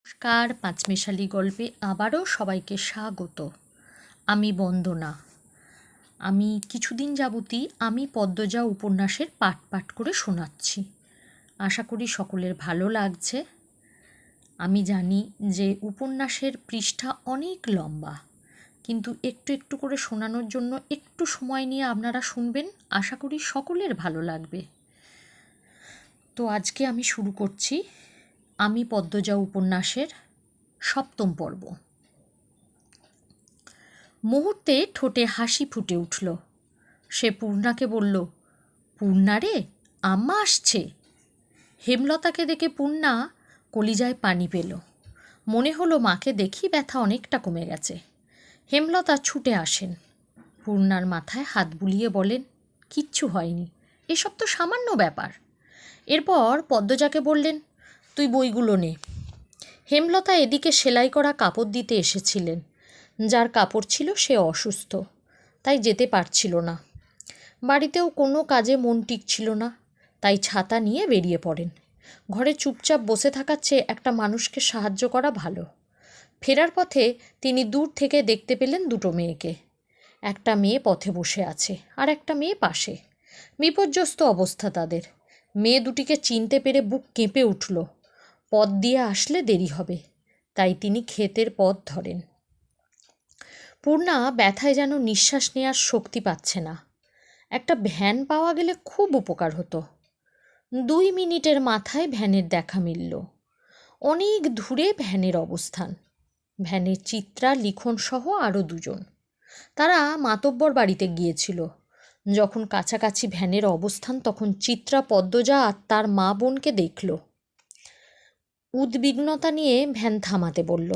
নমস্কার, পাঁচমেশালি গল্পে আবারও সবাইকে স্বাগত। আমি বন্দনা। আমি কিছুদিন যাবতই আমি পদ্মজা উপন্যাসের পাঠ করে শোনাচ্ছি। আশা করি সকলের ভালো লাগছে। আমি জানি যে উপন্যাসের পৃষ্ঠা অনেক লম্বা, কিন্তু একটু একটু করে শোনানোর জন্য একটু সময় নিয়ে আপনারা শুনবেন। আশা করি সকলের ভালো লাগবে। তো আজকে আমি শুরু করছি আমি পদ্মজা উপন্যাসের 7ম পর্ব। মুহূর্তে ঠোঁটে হাসি ফুটে উঠল। সে পূর্ণাকে বলল, পূর্ণা রে, আম্মা আসছে। হেমলতাকে দেখে পূর্ণা কলিজায় পানি পেল। মনে হলো মাকে দেখি ব্যথা অনেকটা কমে গেছে। হেমলতা ছুটে আসেন। পূর্ণার মাথায় হাত বুলিয়ে বলেন, কিচ্ছু হয়নি, এসব তো সামান্য ব্যাপার। এরপর পদ্মজাকে বললেন, তুই বইগুলো নে। হেমলতা এদিকে সেলাই করা কাপড় দিতে এসেছিলেন। যার কাপড় ছিল সে অসুস্থ, তাই যেতে পারছিল না। বাড়িতেও কোনো কাজে মন টিকছিল না, তাই ছাতা নিয়ে বেরিয়ে পড়েন। ঘরে চুপচাপ বসে থাকার চেয়ে একটা মানুষকে সাহায্য করা ভালো। ফেরার পথে তিনি দূর থেকে দেখতে পেলেন দুটো মেয়েকে। একটা মেয়ে পথে বসে আছে, আর একটা মেয়ে পাশে। বিপর্যস্ত অবস্থা তাদের। মেয়ে দুটিকে চিনতে পেরে বুক কেঁপে উঠল। পথ দিয়ে আসলে দেরি হবে, তাই তিনি ক্ষেতের পথ ধরেন। পূর্ণা ব্যথায় যেন নিঃশ্বাস নেওয়ার শক্তি পাচ্ছে না। একটা ভ্যান পাওয়া গেলে খুব উপকার হতো। 2 মিনিটের মাথায় ভ্যানের দেখা মিলল। অনেক দূরে ভ্যানের অবস্থান। ভ্যানের চিত্রা, লিখন সহ আরও 2 জন। তারা মাতব্বর বাড়িতে গিয়েছিল। যখন কাছাকাছি ভ্যানের অবস্থান, তখন চিত্রা পদ্মজা আর তার মা বোনকে দেখল। উদ্বিগ্নতা নিয়ে ভ্যান থামাতে বলল।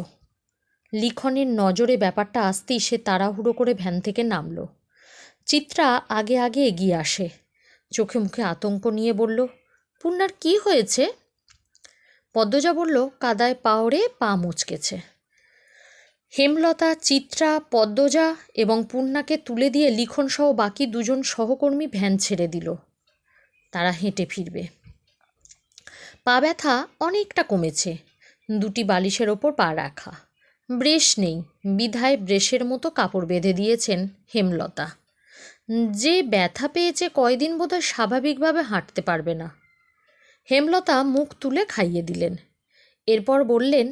লিখনের নজরে ব্যাপারটা আসতেই সে তাড়াহুড়ো করে ভ্যান থেকে নামল। চিত্রা আগে আগে এগিয়ে আসে। চোখে মুখে আতঙ্ক নিয়ে বলল, পূর্ণার কি হয়েছে? পদ্মজা বলল, কাদায় পাওড়ে পা মুচকেছে। হেমলতা, চিত্রা, পদ্মজা এবং পূর্ণাকে তুলে দিয়ে লিখনসহ বাকি 2 জন সহকর্মী ভ্যান ছেড়ে দিল। তারা হেঁটে ফিরবে। পা ব্যথা অনেকটা কমেছে। 2টি বালিশের ওপর পা রাখা। ব্রেশ নেই, বিধায় ব্রেশের মতো কাপড় বেঁধে দিয়েছেন হেমলতা। যে ব্যথা পেয়েছে কয়দিন বোধহয় স্বাভাবিকভাবে হাঁটতে পারবে না। হেমলতা মুখ তুলে খাইয়ে দিলেন। এরপর বললেন,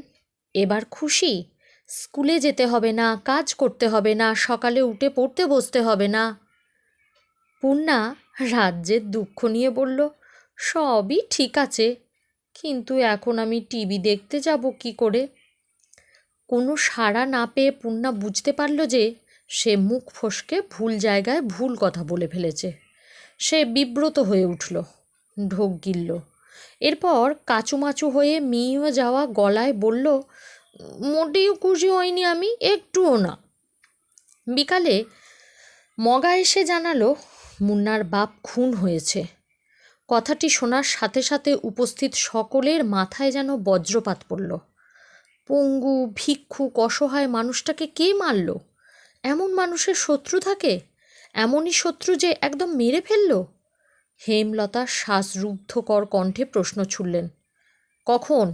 এবার খুশি? স্কুলে যেতে হবে না, কাজ করতে হবে না, সকালে উঠে পড়তে বসতে হবে না। পূর্ণা রাজ্যের দুঃখ নিয়ে বলল, সবই ঠিক আছে, কিন্তু এখন আমি টিভি দেখতে যাব কি করে? কোনো সাড়া না পেয়ে পূর্ণা বুঝতে পারল যে সে মুখ ফসকে ভুল জায়গায় ভুল কথা বলে ফেলেছে। সে বিব্রত হয়ে উঠল, ঢোক গিলল। এরপর কাচুমাচু হয়ে মিয়ে যাওয়া গলায় বলল, মোটেও খুশি হয়নি আমি, একটুও না। বিকালে মগা এসে জানালো মুন্নার বাপ খুন হয়েছে। কথাটি শোনার সাথে সাথে উপস্থিত সকলের মাথায় যেন বজ্রপাত পড়ল। পঙ্গু, ভিক্ষুক, অসহায় মানুষটাকে কে মারল? এমন মানুষের শত্রু থাকে? এমনই শত্রু যে একদম মেরে ফেলল? হেমলতা শ্বাসরুদ্ধকর কণ্ঠে প্রশ্ন ছুড়লেন, কখন?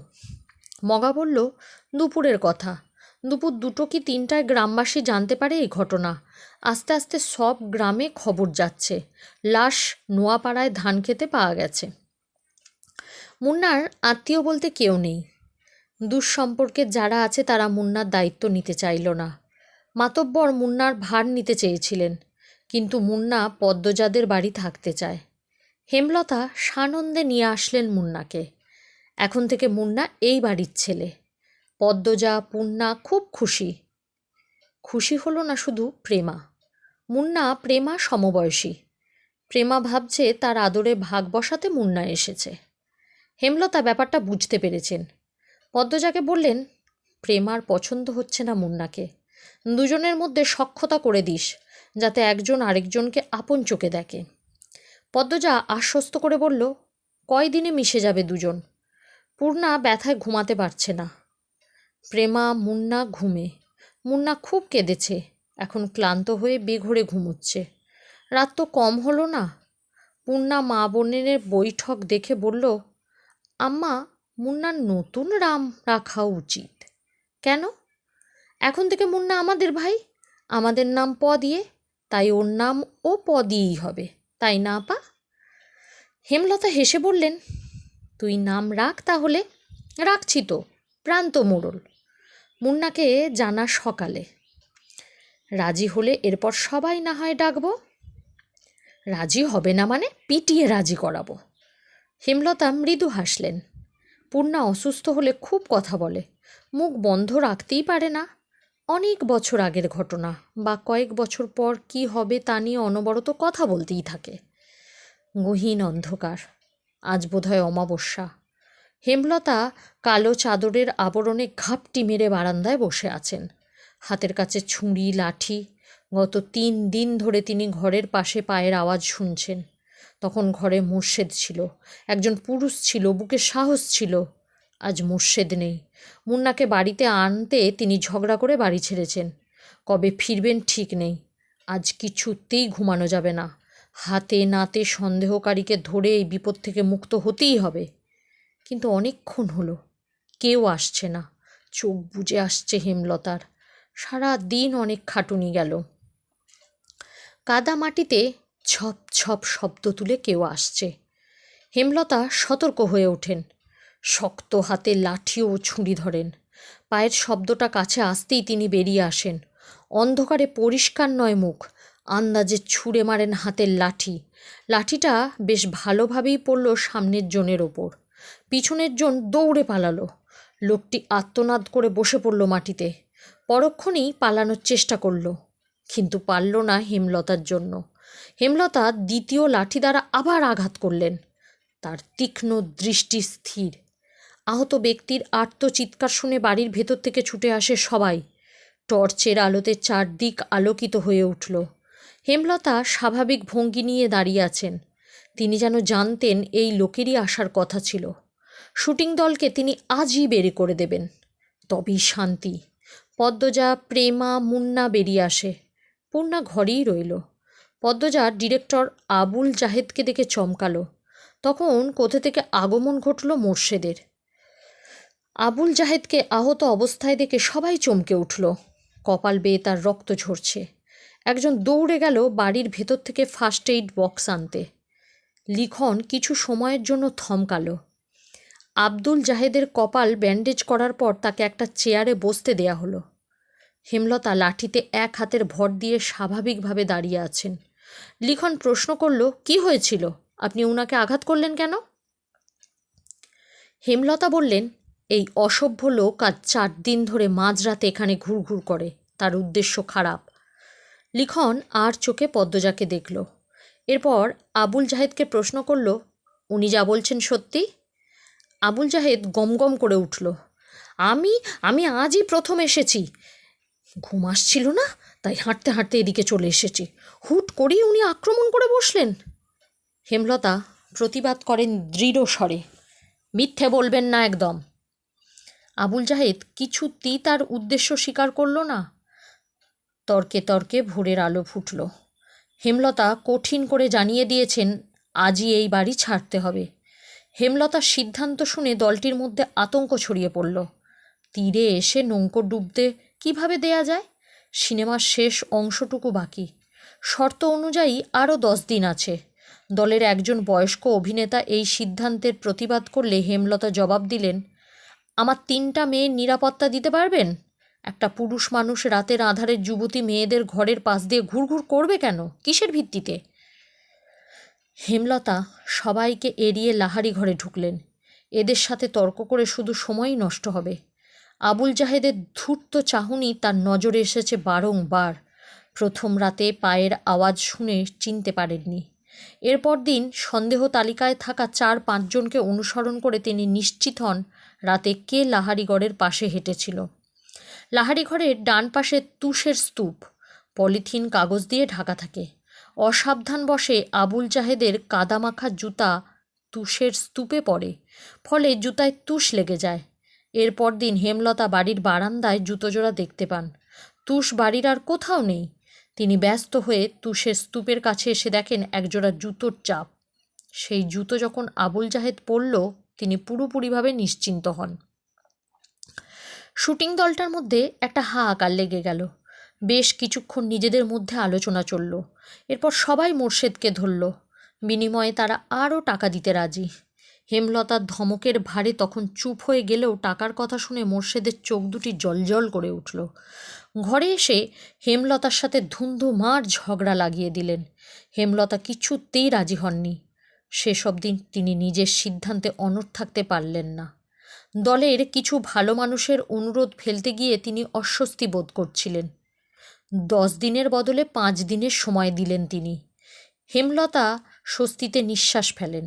মগা বলল, দুপুরের কথা। দুপুর 2টো কি 3টায় গ্রামবাসী জানতে পারে এই ঘটনা। আস্তে আস্তে সব গ্রামে খবর যাচ্ছে। লাশ নোয়াপাড়ায় ধান খেতে পাওয়া গেছে। মুন্নার আত্মীয় বলতে কেউ নেই। দুঃসম্পর্কে যারা আছে তারা মুন্নার দায়িত্ব নিতে চাইল না। মাতব্বর মুন্নার ভার নিতে চেয়েছিলেন, কিন্তু মুন্না পদ্মজাদের বাড়ি থাকতে চায়। হেমলতা সানন্দে নিয়ে আসলেন মুন্নাকে। এখন থেকে মুন্না এই বাড়ির ছেলে। পদ্মজা, পূর্ণা খুব খুশি। খুশি হলো না শুধু প্রেমা। মুন্না প্রেমা সমবয়সী। প্রেমা ভাবছে তার আদরে ভাগ বসাতে মুন্না এসেছে। হেমলতা ব্যাপারটা বুঝতে পেরেছেন। পদ্মজাকে বললেন, প্রেমার পছন্দ হচ্ছে না মুন্নাকে। 2 জনের মধ্যে সখ্যতা করে দিস, যাতে একজন আরেকজনকে আপন চোখে দেখে। পদ্মজা আশ্বস্ত করে বলল, কয়দিনে মিশে যাবে 2 জন। পূর্ণা ব্যথায় ঘুমাতে পারছে না। প্রেমা, মুন্না ঘুমে। মুন্না খুব কেঁদেছে, এখন ক্লান্ত হয়ে বেঘোরে ঘুমোচ্ছে। রাত তো কম হলো না। পূর্ণা মা বোনের বৈঠক দেখে বলল, আম্মা, মুন্নার নতুন নাম রাখা উচিত। কেন? এখন থেকে মুন্না আমাদের ভাই, আমাদের নাম প দিয়ে, তাই ওর নাম ও প দিয়েই হবে, তাই না আপা? হেমলতা হেসে বললেন, তুই নাম রাখ তাহলে। রাখছি তো, প্রান্ত মোড়ল। মুন্নাকে জানা সকালে। রাজি হলে এরপর সবাই না হয় ডাকবো। রাজি হবে না মানে পিটিয়ে রাজি করাবো। হেমলতা মৃদু হাসলেন। পূর্ণা অসুস্থ হলে খুব কথা বলে, মুখ বন্ধ রাখতেই পারে না। অনেক বছর আগের ঘটনা, বা কয়েক বছর পর কি হবে তা নিয়ে অনবরত কথা বলতেই থাকে। গহীন অন্ধকার। আজ বোধহয় অমাবস্যা। হেমলতা কালো চাদরের আবরণে ঘাপটি মেরে বারান্দায় বসে আছেন। হাতের কাছে ছুরি লাঠি। গত 3 দিন ধরে তিনি ঘরের পাশে পায়ের আওয়াজ শুনছেন। তখন ঘরে মোর্শেদ ছিল, একজন পুরুষ ছিল, বুকে সাহস ছিল। আজ মোর্শেদ নেই। মুন্নাকে বাড়িতে আনতে তিনি ঝগড়া করে বাড়ি ছেড়েছেন। কবে ফিরবেন ঠিক নেই। আজ কিছুতেই ঘুমানো যাবে না। হাতে নাতে সন্দেহকারীকে ধরে এই বিপদ থেকে মুক্ত হতেই হবে। কিন্তু অনেকক্ষণ হলো, কেউ আসছে না। চোখ বুজে আসছে হেমলতার। সারা দিন অনেক খাটুনি গেল। কাদা মাটিতে ছপ ছপ শব্দ তুলে কেউ আসছে। হেমলতা সতর্ক হয়ে ওঠেন। শক্ত হাতে লাঠি ও ছুরি ধরেন। পায়ের শব্দটা কাছে আসতেই তিনি বেরিয়ে আসেন। অন্ধকারে পরিষ্কার নয় মুখ, আন্দাজে ছুঁড়ে মারেন হাতের লাঠি। লাঠিটা বেশ ভালোভাবেই পড়ল সামনের জনের ওপর। পিছনের জন দৌড়ে পালালো। লোকটি আর্তনাদ করে বসে পড়ল মাটিতে। পরক্ষণেই পালানোর চেষ্টা করল, কিন্তু পারল না হেমলতার জন্য। হেমলতা দ্বিতীয় লাঠি দ্বারা আবার আঘাত করলেন। তার তীক্ষ্ণ দৃষ্টি স্থির। আহত ব্যক্তির আর্তচিৎকার শুনে বাড়ির ভেতর থেকে ছুটে আসে সবাই। টর্চের আলোতে চারদিক আলোকিত হয়ে উঠল। হেমলতা স্বাভাবিক ভঙ্গি নিয়ে দাঁড়িয়ে আছেন। তিনি যেন জানতেন এই লোকেরই আসার কথা ছিল। শুটিং দলকে তিনি আজই বের করে দেবেন, তবেই শান্তি। পদ্মজা, প্রেমা, মুন্না বেরিয়ে আসে। পূর্ণা ঘরেই রইল। পদ্মজা ডিরেক্টর আবুল জাহেদকে দেখে চমকালো। তখন কোথা থেকে আগমন ঘটল মোর্শেদের। আবুল জাহেদকে আহত অবস্থায় দেখে সবাই চমকে উঠল। কপাল বেয়ে তার রক্ত ঝরছে। একজন দৌড়ে গেল বাড়ির ভেতর থেকে ফার্স্ট এইড বক্স আনতে। লিখন কিছু সময়ের জন্য থমকালো। আব্দুল জাহেদের কপাল ব্যান্ডেজ করার পর তাকে একটা চেয়ারে বসতে দেয়া হলো। হেমলতা লাঠিতে এক হাতের ভর দিয়ে স্বাভাবিকভাবে দাঁড়িয়ে আছেন। লিখন প্রশ্ন করল, কি হয়েছিল? আপনি উনাকে আঘাত করলেন কেন? হেমলতা বললেন, এই অসভ্য লোক আজ 4 দিন ধরে মাঝরাতে এখানে ঘুরঘুর করে। তার উদ্দেশ্য খারাপ। লিখন আর চোখে পদ্মজাকে দেখল। এরপর আবুল জাহেদকে প্রশ্ন করল, উনি যা বলছেন সত্যি? আবুল জাহেদ গমগম করে উঠল, আমি আমি আজই প্রথম এসেছি। ঘুম আসছিল না, তাই হাঁটতে হাঁটতে এদিকে চলে এসেছি। হুট করেই উনি আক্রমণ করে বসলেন। হেমলতা প্রতিবাদ করেন দৃঢ় স্বরে, মিথ্যে বলবেন না একদম। আবুল জাহেদ কিছুতেই তার উদ্দেশ্য স্বীকার করল না। তর্কে তর্কে ভোরের আলো ফুটল। হেমলতা কঠিন করে জানিয়ে দিয়েছেন আজই এই বাড়ি ছাড়তে হবে। হেমলতার সিদ্ধান্ত শুনে দলটির মধ্যে আতঙ্ক ছড়িয়ে পড়ল। তীরে এসে নৌকো ডুবতে কিভাবে দেয়া যায়? সিনেমার শেষ অংশটুকু বাকি। শর্ত অনুযায়ী আরও 10 দিন আছে। দলের একজন বয়স্ক অভিনেতা এই সিদ্ধান্তের প্রতিবাদ করলে হেমলতা জবাব দিলেন, আমার 3টা মেয়ের নিরাপত্তা দিতে পারবেন? একটা পুরুষ মানুষ রাতের আঁধারে যুবতী মেয়েদের ঘরের পাশ দিয়ে ঘুরঘুর করবে কেন? কিসের ভিত্তিতে? হেমলতা সবাইকে এড়িয়ে লাহারি ঘরে ঢুকলেন। এদের সাথে তর্ক করে শুধু সময়ই নষ্ট হবে। আবুল জাহেদের ধূর্ত চাহনি তার নজরে এসেছে বারংবার। প্রথম রাতে পায়ের আওয়াজ শুনে চিনতে পারেননি। এরপর দিন সন্দেহ তালিকায় থাকা 4-5 জনকে অনুসরণ করে তিনি নিশ্চিত হন রাতে কে লাহারিগড়ের পাশে হেঁটেছিল। লাহারিঘরের ডান পাশে তুষের স্তূপ, পলিথিন কাগজ দিয়ে ঢাকা থাকে। অসাবধানবশে আবুল জাহেদের কাদামাখা জুতা তুষের স্তূপে পড়ে, ফলে জুতায় তুষ লেগে যায়। এরপর দিন হেমলতা বাড়ির বারান্দায় জুতোজোড়া দেখতে পান। তুষ বাড়ির আর কোথাও নেই। তিনি ব্যস্ত হয়ে তুষের স্তূপের কাছে এসে দেখেন একজোড়া জুতোর চাপ। সেই জুতো যখন আবুল জাহেদ পরল, তিনি পুরোপুরিভাবে নিশ্চিন্ত হন। শুটিং দলটার মধ্যে একটা হাহাকার লেগে গেল। বেশ কিছুক্ষণ নিজেদের মধ্যে আলোচনা চলল। এরপর সবাই মোর্শেদকে ধরল। বিনিময়ে তারা আরও টাকা দিতে রাজি। হেমলতার ধমকের ভারে তখন চুপ হয়ে গেলেও টাকার কথা শুনে মোর্শেদের চোখ দুটি জলজল করে উঠল। ঘরে এসে হেমলতার সাথে ধুন্ধুমার ঝগড়া লাগিয়ে দিলেন। হেমলতা কিছুতেই রাজি হননি। সেসব দিন তিনি নিজের সিদ্ধান্তে অনড় থাকতে পারলেন না। দলের কিছু ভালো মানুষের অনুরোধ ফেলতে গিয়ে তিনি অস্বস্তি বোধ করছিলেন। 10 দিনের বদলে 5 দিনের সময় দিলেন তিনি। হেমলতা স্বস্তিতে নিঃশ্বাস ফেলেন।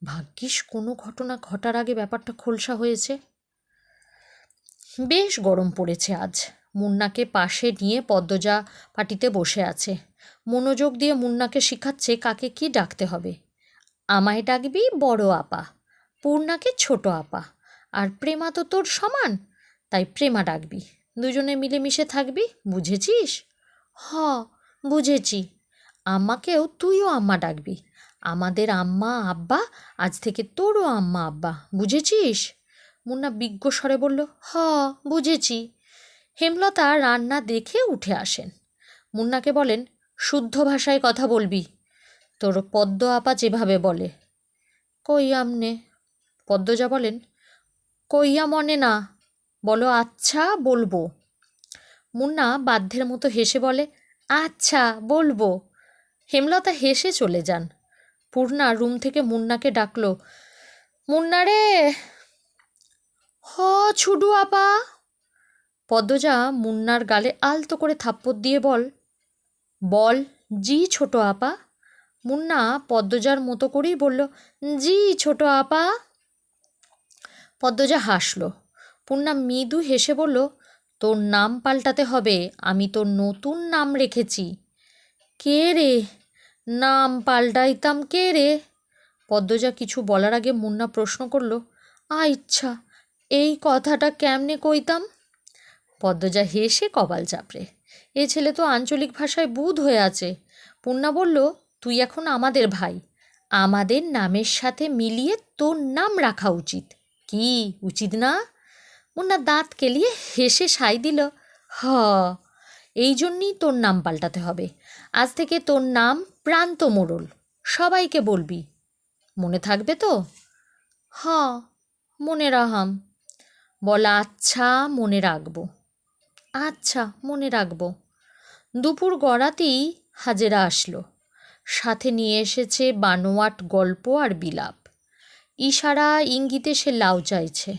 ভাগ্যিস কোনো ঘটনা ঘটার আগে ব্যাপারটা খোলসা হয়েছে। বেশ গরম পড়েছে আজ। মুন্নাকে পাশে নিয়ে পদ্মজা পাটিতে বসে আছে। মনোযোগ দিয়ে মুন্নাকে শিখাচ্ছে কাকে কি ডাকতে হবে। আমায় ডাকবি বড় আপা, পূর্ণাকে ছোট আপা, আর প্রেমা তো তোর সমান, তাই প্রেমা ডাকবি। দুজনে মিলেমিশে থাকবি, বুঝেছিস? হ, বুঝেছি। আম্মাকেও তুইও আম্মা ডাকবি। আমাদের আম্মা আব্বা আজ থেকে তোরও আম্মা আব্বা, বুঝেছিস? মুন্না বিজ্ঞ স্বরে বলল, হ, বুঝেছি। হেমলতা রান্না দেখে উঠে আসেন। মুন্নাকে বলেন, শুদ্ধ ভাষায় কথা বলবি, তোর পদ্ম আপা যেভাবে বলে। কই আমনে? পদ্মজা বলেন, কইয়া মনে না, বলো আচ্ছা বলবো। মুন্না বাধ্যের মতো হেসে বলে, আচ্ছা বলবো। হেমলতা হেসে চলে যান। পূর্ণা রুম থেকে মুন্নাকে ডাকলো, মুন্না রে। হ ছুডু আপা। পদ্মজা মুন্নার গালে আলতো করে থাপ্পড় দিয়ে বল জি ছোট আপা। মুন্না পদ্মজার মতো করেই বলল, জি ছোট আপা। পদ্মজা হাসল। পূর্ণা মৃদু হেসে বলল, তোর নাম পাল্টাতে হবে, আমি তোর নতুন নাম রেখেছি। কে রে? নাম পাল্টাইতাম কে রে? পদ্মজা কিছু বলার আগে মুন্না প্রশ্ন করল, ইচ্ছা, এই কথাটা কেমনে কইতাম? পদ্মজা হেসে কপাল চাপড়ে, এ ছেলে তো আঞ্চলিক ভাষায় বুঁদ হয়ে আছে। পূর্ণা বলল, তুই এখন আমাদের ভাই, আমাদের নামের সাথে মিলিয়ে তোর নাম রাখা উচিত। কি উচিত না? মুন্না দাঁত কেলিয়ে হেসে সাই দিল, হ, এই জন্যই তোর নাম পাল্টাতে হবে। আজ থেকে তোর নাম প্রান্ত মোড়ল, সবাইকে বলবি। মনে থাকবে তো? হ, মনে রাহাম। বলা, আচ্ছা মনে রাখবো। আচ্ছা মনে রাখবো। দুপুর গড়াতেই হাজেরা আসলো। সাথে নিয়ে এসেছে বানোয়াট গল্প আর বিলাপ। ইশারা ইঙ্গিতে সে লাউ চাইছে।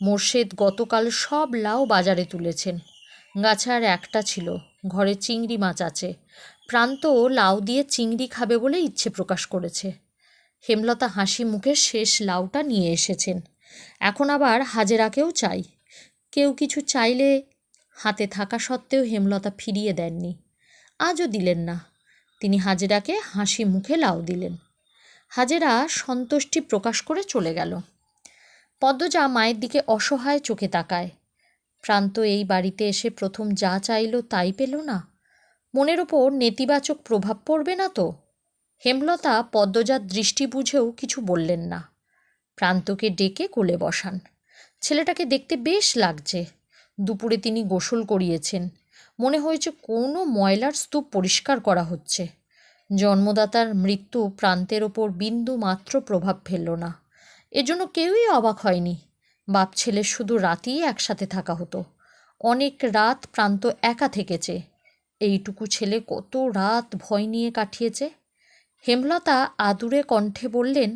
মোর্শেদ গতকাল সব লাউ বাজারে তুলেছেন। গাছে আর একটা ছিল। ঘরে চিংড়ি মাছ আছে। প্রান্ত লাউ দিয়ে চিংড়ি খাবে বলে ইচ্ছে প্রকাশ করেছে। হেমলতা হাসি মুখে শেষ লাউটা নিয়ে এসেছেন। এখন আবার হাজেরাকেও চাই। কেউ কিছু চাইলে হাতে থাকা সত্ত্বেও হেমলতা ফিরিয়ে দেননি। আজও দিলেন না। তিনি হাজেরাকে হাসি মুখে লাউ দিলেন। হাজেরা সন্তুষ্টি প্রকাশ করে চলে গেল। পদ্মজা মায়ের দিকে অসহায় চোখে তাকায়। প্রান্ত এই বাড়িতে এসে প্রথম যা চাইল তাই পেল না। মনের ওপর নেতিবাচক প্রভাব পড়বে না তো? হেমলতা পদ্মজার দৃষ্টি বুঝেও কিছু বললেন না। প্রান্তকে ডেকে কোলে বসান। ছেলেটাকে দেখতে বেশ লাগছে। দুপুরে তিনি গোসল করিয়েছেন। মনে হয়েছে কোনো ময়লার স্তূপ পরিষ্কার করা হচ্ছে। জন্মদাতার মৃত্যু প্রান্তের ওপর বিন্দু মাত্র প্রভাব ফেলল না। এজন্য কেউই অবাক হয়নি। বাপ ছেলের শুধু রাতেই একসাথে থাকা হতো। অনেক রাত প্রান্ত একা থেকেছে। এইটুকু ছেলে কত রাত ভয় নিয়ে কাটিয়েছে। হেমলতা আদুরে কণ্ঠে বললেন,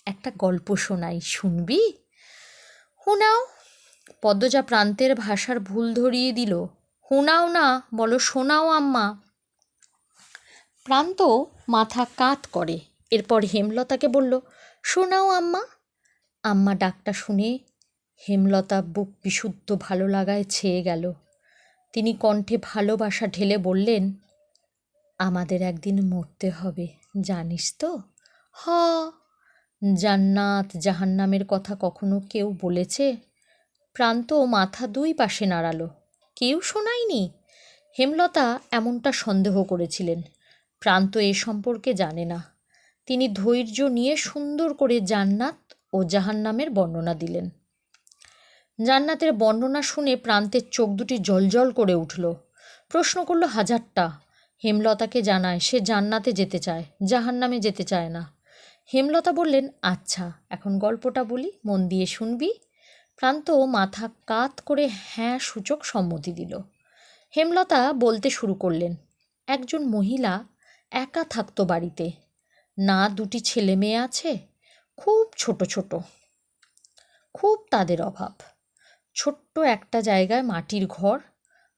একটা গল্প শোনাই, শুনবি? হুনাও। পদ্মজা প্রান্তের ভাষার ভুল ধরিয়ে দিল। হুনাও না, বলো শোনাও আম্মা। প্রান্ত মাথা কাত করে। এরপর হেমলতাকে বলল, শোনাও আম্মা। আম্মা ডাকটা শুনে হেমলতা বুক বিশুদ্ধ ভালো লাগায় ছেয়ে গেল। তিনি কণ্ঠে ভালোবাসা ঢেলে বললেন, আমাদের একদিন মরতে হবে, জানিস তো? হ। জান্নাত জাহান্নামের কথা কখনো কেউ বলেছে? প্রান্ত মাথা দুই পাশে নাড়ালো। কেউ শোনায়নি? হেমলতা এমনটা সন্দেহ করেছিলেন। প্রান্ত এ সম্পর্কে জানে না। তিনি ধৈর্য নিয়ে সুন্দর করে জান্নাত ও জাহান্নামের বর্ণনা দিলেন। জান্নাতের বর্ণনা শুনে প্রান্তের চোখ দুটি জ্বলজ্বল করে উঠল। প্রশ্ন করল হাজারটা। হেমলতাকে জানায় সে জান্নাতে যেতে চায়, জাহান্নামে যেতে চায় না। হেমলতা বললেন, আচ্ছা এখন গল্পটা বলি, মন দিয়ে শুনবি। প্রান্ত মাথা কাত করে হ্যাঁ সূচক সম্মতি দিল। হেমলতা বলতে শুরু করলেন, একজন মহিলা একা থাকতো বাড়িতে। না দুটি ছেলে মেয়ে আছে, খুব ছোট ছোট, খুব তাদের অভাব। ছোট্ট একটা জায়গায় মাটির ঘর,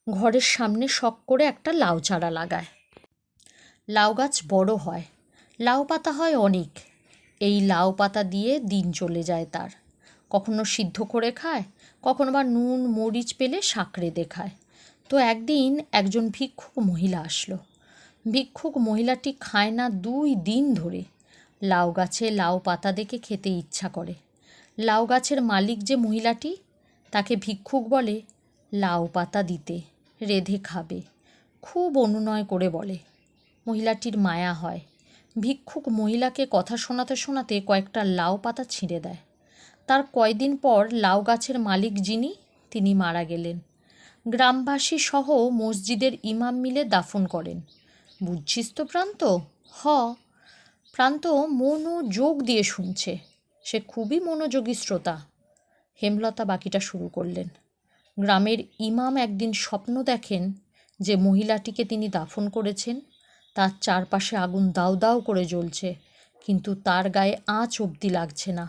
ঘরের সামনে শখ করে একটা লাউ চারা লাগায়। লাউ গাছ বড় হয়, লাউ পাতা হয় অনেক। এই লাউ পাতা দিয়ে দিন চলে যায় তার। কখনো সিদ্ধ করে খায়, কখনো বা নুন মরিচ পেলে সাঁকড়ে দেখায়। তো একদিন একজন ভিক্ষুক মহিলা আসলো। ভিক্ষুক মহিলাটি খায় না 2 দিন ধরে। লাউ গাছে লাউ পাতা দেখে খেতে ইচ্ছা করে। লাউ গাছের মালিক যে মহিলাটি, তাকে ভিক্ষুক বলে লাউ পাতা দিতে, রেঁধে খাবে। খুব অনুনয় করে বলে। মহিলাটির মায়া হয়। ভিক্ষুক মহিলাকে কথা শোনাতে শোনাতে কয়েকটা লাউ পাতা ছিঁড়ে দেয়। তার কয়দিন পর লাউ গাছের মালিক যিনি, তিনি মারা গেলেন। গ্রামবাসী সহ মসজিদের ইমাম মিলে দাফন করেন। বুঝছিস তো প্রান্ত? হ। প্রান্ত মনোযোগ দিয়ে শুনছে, সে খুবই মনোযোগী শ্রোতা। হেমলতা বাকিটা শুরু করলেন। গ্রামের ইমাম একদিন স্বপ্ন দেখেন যে মহিলাটিকে তিনি দাফন করেছেন, তার চারপাশে আগুন দাউ দাউ করে জ্বলছে, কিন্তু তার গায়ে আঁচ অবধি লাগছে না।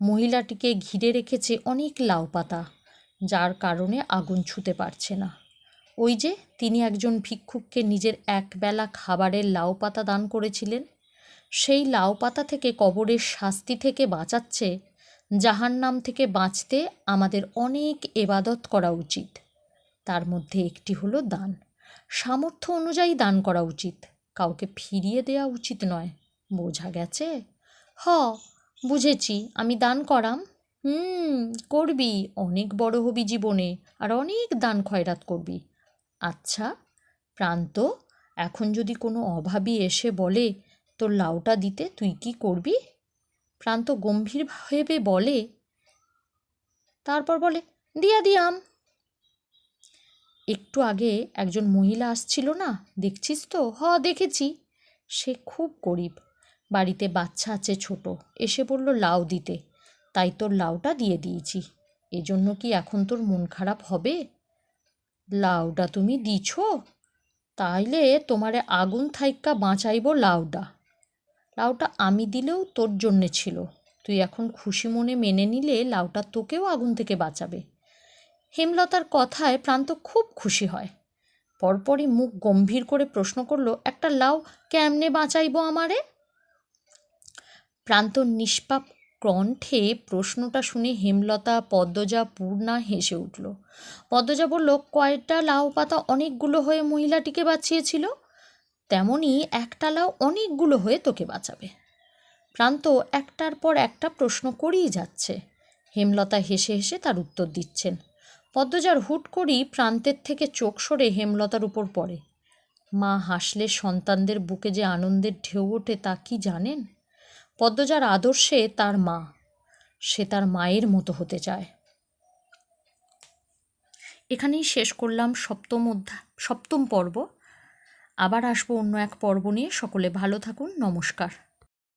মহিলাটিকে ঘিরে রেখেছে অনেক লাউ পাতা, যার কারণে আগুন ছুঁতে পারছে না। ওই যে তিনি একজন ভিক্ষুককে নিজের একবেলা খাবারের লাউ পাতা দান করেছিলেন, সেই লাউ পাতা থেকে কবরের শাস্তি থেকে বাঁচাচ্ছে। জাহান্নাম থেকে বাঁচতে আমাদের অনেক এবাদত করা উচিত। তার মধ্যে একটি হলো দান। সামর্থ্য অনুযায়ী দান করা উচিত, কাউকে ফিরিয়ে দেওয়া উচিত নয়। বোঝা গেছে? হ, বুঝেছি। আমি দান করাম। করবি, অনেক বড় হবি জীবনে, আর অনেক দান খয়রাত করবি। আচ্ছা প্রান্ত, এখন যদি কোনো অভাবী এসে বলে তোর লাউটা দিতে, তুই কি করবি? প্রান্ত গম্ভীর ভেবে বলে, তারপর বলে, দিয়া দিয়াম। একটু আগে একজন মহিলা আসছিল না, দেখছিস তো? দেখেছি। সে খুব গরিব, বাড়িতে বাচ্চা আছে ছোট, এসে বলল লাউ দিতে, তাই তোর লাউটা দিয়ে দিয়েছি। এজন্য কি এখন তোর মন খারাপ হবে? লাউটা তুমি দিছ, তাইলে তোমারে আগুন থাইক্কা বাঁচাইব লাউটা। লাউটা আমি দিলেও তোর জন্যে ছিল, তুই এখন খুশি মনে মেনে নিলে লাউটা তোকেও আগুন থেকে বাঁচাবে। হেমলতার কথায় প্রান্ত খুব খুশি হয়। পরপরই মুখ গম্ভীর করে প্রশ্ন করল, একটা লাউ কেমনে বাঁচাইব আমারে? প্রান্ত নিষ্পাপ কণ্ঠে প্রশ্নটা শুনে হেমলতা, পদ্মজা, পূর্ণা হেসে উঠল। পদ্মজা বলল, কয়টা লাউ পাতা অনেকগুলো হয়ে মহিলাটিকে বাঁচিয়েছিল, তেমনি একটা লাউ অনেকগুলো হয়ে তোকে বাঁচাবে। প্রান্ত একটার পর একটা প্রশ্ন করেই যাচ্ছে। হেমলতা হেসে হেসে তার উত্তর দিচ্ছেন। পদ্মজার হুট করেই প্রান্তের থেকে চোখ সরে হেমলতার উপর পড়ে। মা হাসলে সন্তানদের বুকে যে আনন্দের ঢেউ ওঠে তা কি জানেন? পদ্মজার আদর্শে তার মা, সে তার মায়ের মতো হতে চায়। এখানেই শেষ করলাম সপ্তম পর্ব। আবার আসবো অন্য এক পর্ব নিয়ে। সকলে ভালো থাকুন। নমস্কার।